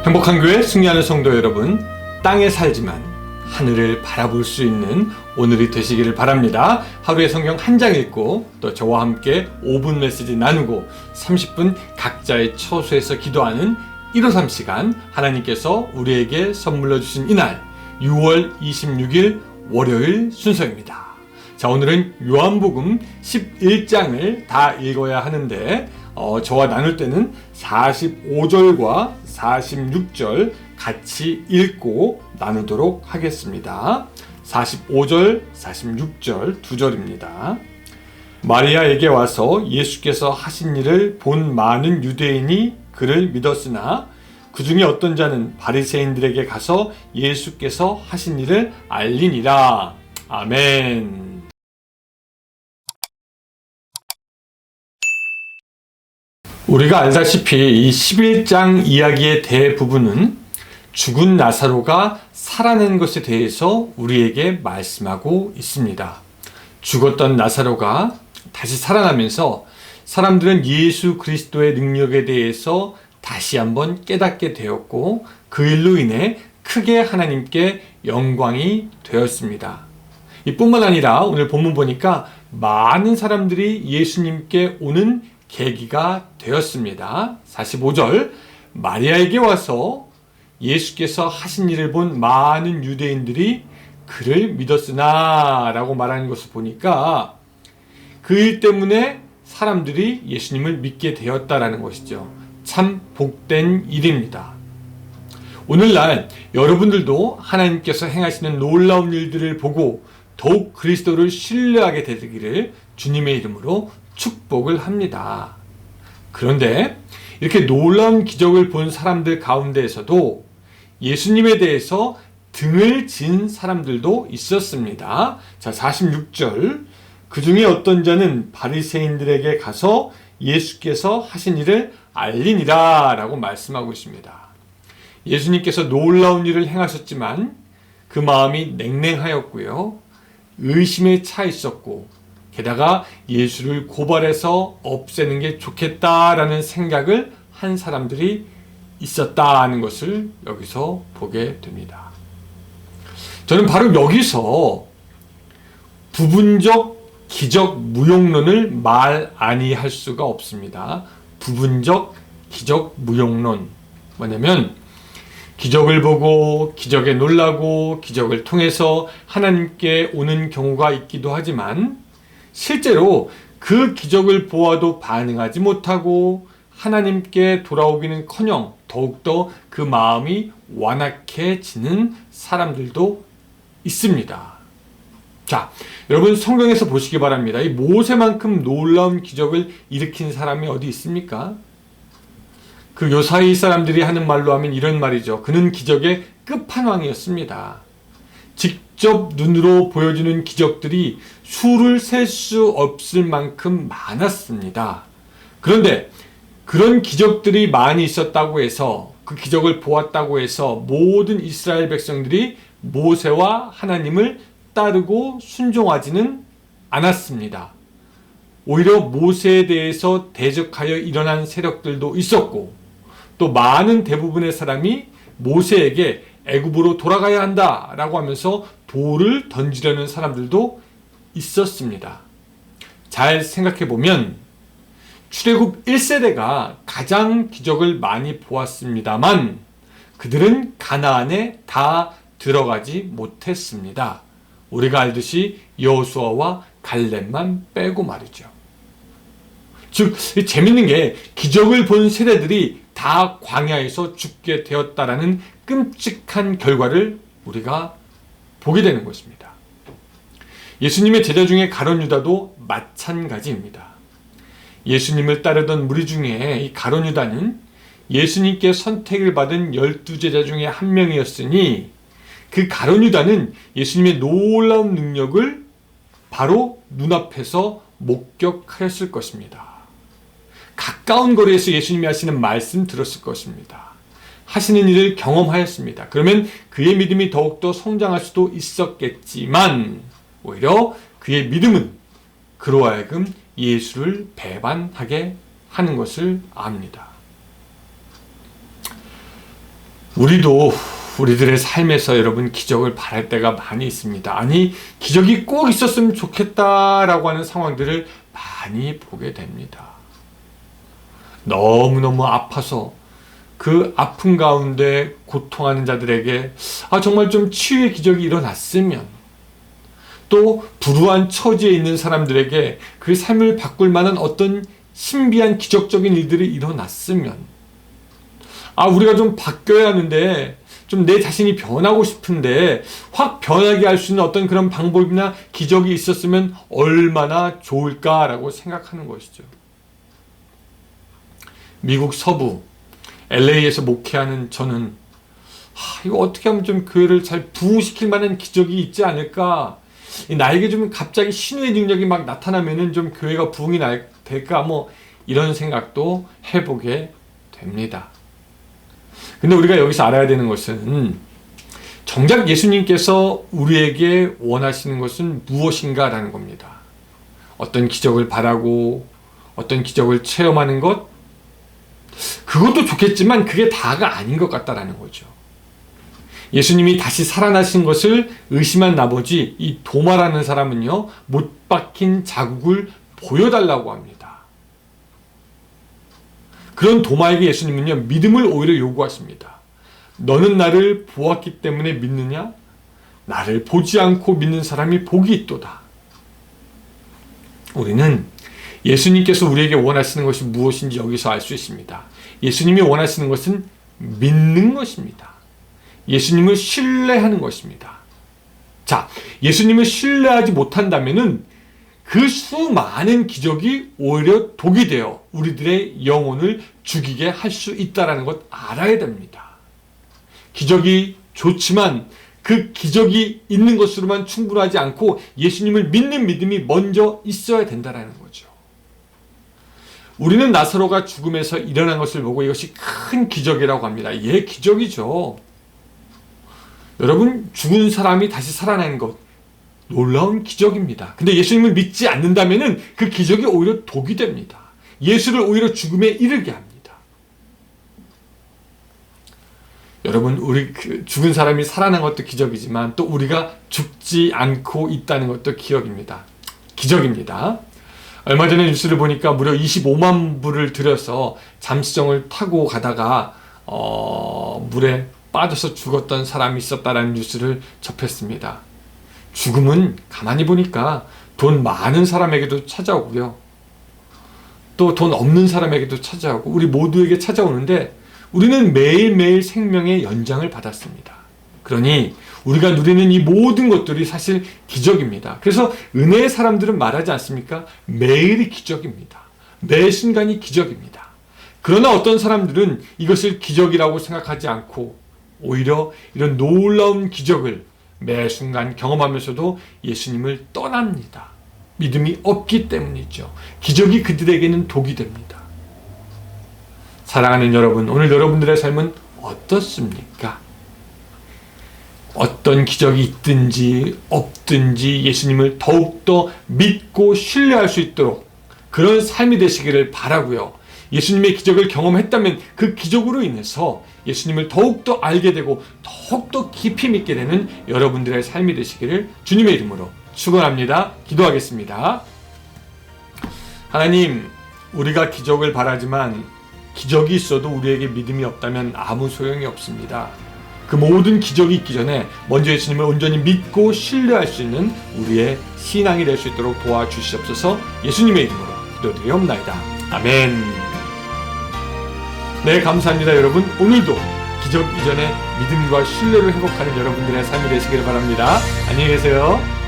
행복한 교회 승리하는 성도 여러분, 땅에 살지만 하늘을 바라볼 수 있는 오늘이 되시기를 바랍니다. 하루에 성경 한 장 읽고 또 저와 함께 5분 메시지 나누고 30분 각자의 처소에서 기도하는 153 시간, 하나님께서 우리에게 선물로 주신 이날 6월 26일 월요일 순서입니다. 자, 오늘은 요한복음 11장을 다 읽어야 하는데 저와 나눌 때는 45절과 46절 같이 읽고 나누도록 하겠습니다. 45절, 46절 두 절입니다. 마리아에게 와서 예수께서 하신 일을 본 많은 유대인이 그를 믿었으나 그 중에 어떤 자는 바리새인들에게 가서 예수께서 하신 일을 알리니라. 아멘. 우리가 알다시피 이 11장 이야기의 대부분은 죽은 나사로가 살아낸 것에 대해서 우리에게 말씀하고 있습니다. 죽었던 나사로가 다시 살아나면서 사람들은 예수 그리스도의 능력에 대해서 다시 한번 깨닫게 되었고 그 일로 인해 크게 하나님께 영광이 되었습니다. 이뿐만 아니라 오늘 본문 보니까 많은 사람들이 예수님께 오는 계기가 되었습니다. 45절, 마리아에게 와서 예수께서 하신 일을 본 많은 유대인들이 그를 믿었으나 라고 말하는 것을 보니까 그 일 때문에 사람들이 예수님을 믿게 되었다라는 것이죠. 참 복된 일입니다. 오늘날 여러분들도 하나님께서 행하시는 놀라운 일들을 보고 더욱 그리스도를 신뢰하게 되기를 주님의 이름으로 축복을 합니다. 그런데 이렇게 놀라운 기적을 본 사람들 가운데에서도 예수님에 대해서 등을 진 사람들도 있었습니다. 자, 46절. 그 중에 어떤 자는 바리새인들에게 가서 예수께서 하신 일을 알리니라 라고 말씀하고 있습니다. 예수님께서 놀라운 일을 행하셨지만 그 마음이 냉랭하였고요. 의심에 차 있었고 게다가 예수를 고발해서 없애는 게 좋겠다라는 생각을 한 사람들이 있었다는 것을 여기서 보게 됩니다. 저는 바로 여기서 부분적 기적 무용론을 말 아니할 수가 없습니다. 부분적 기적 무용론. 뭐냐면 기적을 보고 기적에 놀라고 기적을 통해서 하나님께 오는 경우가 있기도 하지만 실제로 그 기적을 보아도 반응하지 못하고 하나님께 돌아오기는커녕 더욱더 그 마음이 완악해지는 사람들도 있습니다. 자, 여러분 성경에서 보시기 바랍니다. 이 모세만큼 놀라운 기적을 일으킨 사람이 어디 있습니까? 그 요사이 사람들이 하는 말로 하면 이런 말이죠. 그는 기적의 끝판왕이었습니다. 직접 눈으로 보여주는 기적들이 수를 셀 수 없을 만큼 많았습니다. 그런데 그런 기적들이 많이 있었다고 해서 그 기적을 보았다고 해서 모든 이스라엘 백성들이 모세와 하나님을 따르고 순종하지는 않았습니다. 오히려 모세에 대해서 대적하여 일어난 세력들도 있었고 또 많은 대부분의 사람이 모세에게 애굽으로 돌아가야 한다라고 하면서 돌을 던지려는 사람들도 있었습니다. 잘 생각해 보면 출애굽 1세대가 가장 기적을 많이 보았습니다만 그들은 가나안에 다 들어가지 못했습니다. 우리가 알듯이 여호수아와 갈렙만 빼고 말이죠. 즉 재밌는 게 기적을 본 세대들이 다 광야에서 죽게 되었다라는 끔찍한 결과를 우리가 보게 되는 것입니다. 예수님의 제자 중에 가룟 유다도 마찬가지입니다. 예수님을 따르던 무리 중에 이 가룟 유다는 예수님께 선택을 받은 12제자 중에 한 명이었으니 그 가룟 유다는 예수님의 놀라운 능력을 바로 눈앞에서 목격하였을 것입니다. 가까운 거리에서 예수님이 하시는 말씀 들었을 것입니다. 하시는 일을 경험하였습니다. 그러면 그의 믿음이 더욱더 성장할 수도 있었겠지만 오히려 그의 믿음은 그로 하여금 예수를 배반하게 하는 것을 압니다. 우리도 우리들의 삶에서 여러분 기적을 바랄 때가 많이 있습니다. 아니, 기적이 꼭 있었으면 좋겠다라고 하는 상황들을 많이 보게 됩니다. 너무너무 아파서 그 아픔 가운데 고통하는 자들에게 정말 좀 치유의 기적이 일어났으면, 또 불우한 처지에 있는 사람들에게 그 삶을 바꿀 만한 어떤 신비한 기적적인 일들이 일어났으면, 우리가 좀 바뀌어야 하는데, 좀 내 자신이 변하고 싶은데 확 변하게 할 수 있는 어떤 그런 방법이나 기적이 있었으면 얼마나 좋을까라고 생각하는 것이죠. 미국 서부 LA에서 목회하는 저는 이거 어떻게 하면 좀 교회를 잘 부흥시킬 만한 기적이 있지 않을까, 나에게 좀 갑자기 신의 능력이 막 나타나면은 좀 교회가 부흥이 될까, 이런 생각도 해보게 됩니다. 근데 우리가 여기서 알아야 되는 것은, 정작 예수님께서 우리에게 원하시는 것은 무엇인가라는 겁니다. 어떤 기적을 바라고 어떤 기적을 체험하는 것, 그것도 좋겠지만 그게 다가 아닌 것 같다라는 거죠. 예수님이 다시 살아나신 것을 의심한 나머지 이 도마라는 사람은요, 못 박힌 자국을 보여달라고 합니다. 그런 도마에게 예수님은요, 믿음을 오히려 요구하십니다. 너는 나를 보았기 때문에 믿느냐? 나를 보지 않고 믿는 사람이 복이 있도다. 우리는 예수님께서 우리에게 원하시는 것이 무엇인지 여기서 알 수 있습니다. 예수님이 원하시는 것은 믿는 것입니다. 예수님을 신뢰하는 것입니다. 자, 예수님을 신뢰하지 못한다면은 그 수많은 기적이 오히려 독이 되어 우리들의 영혼을 죽이게 할 수 있다는 것 알아야 됩니다. 기적이 좋지만 그 기적이 있는 것으로만 충분하지 않고 예수님을 믿는 믿음이 먼저 있어야 된다는 거죠. 우리는 나사로가 죽음에서 일어난 것을 보고 이것이 큰 기적이라고 합니다. 예, 기적이죠. 여러분, 죽은 사람이 다시 살아난 것, 놀라운 기적입니다. 근데 예수님을 믿지 않는다면 그 기적이 오히려 독이 됩니다. 예수를 오히려 죽음에 이르게 합니다. 여러분, 우리 죽은 사람이 살아난 것도 기적이지만 또 우리가 죽지 않고 있다는 것도 기적입니다. 얼마 전에 뉴스를 보니까 무려 25만 불을 들여서 잠수정을 타고 가다가 물에 빠져서 죽었던 사람이 있었다는 뉴스를 접했습니다. 죽음은 가만히 보니까 돈 많은 사람에게도 찾아오고요, 또 돈 없는 사람에게도 찾아오고 우리 모두에게 찾아오는데, 우리는 매일매일 생명의 연장을 받았습니다. 그러니 우리가 누리는 이 모든 것들이 사실 기적입니다. 그래서 은혜의 사람들은 말하지 않습니까? 매일이 기적입니다. 매 순간이 기적입니다. 그러나 어떤 사람들은 이것을 기적이라고 생각하지 않고 오히려 이런 놀라운 기적을 매 순간 경험하면서도 예수님을 떠납니다. 믿음이 없기 때문이죠. 기적이 그들에게는 독이 됩니다. 사랑하는 여러분, 오늘 여러분들의 삶은 어떻습니까? 어떤 기적이 있든지 없든지 예수님을 더욱더 믿고 신뢰할 수 있도록 그런 삶이 되시기를 바라고요. 예수님의 기적을 경험했다면 그 기적으로 인해서 예수님을 더욱더 알게 되고 더욱더 깊이 믿게 되는 여러분들의 삶이 되시기를 주님의 이름으로 축원합니다. 기도하겠습니다. 하나님, 우리가 기적을 바라지만 기적이 있어도 우리에게 믿음이 없다면 아무 소용이 없습니다. 그 모든 기적이 있기 전에 먼저 예수님을 온전히 믿고 신뢰할 수 있는 우리의 신앙이 될 수 있도록 도와주시옵소서. 예수님의 이름으로 기도드리옵나이다. 아멘. 네, 감사합니다. 여러분, 오늘도 기적 이전에 믿음과 신뢰를 회복하는 여러분들의 삶이 되시기를 바랍니다. 안녕히 계세요.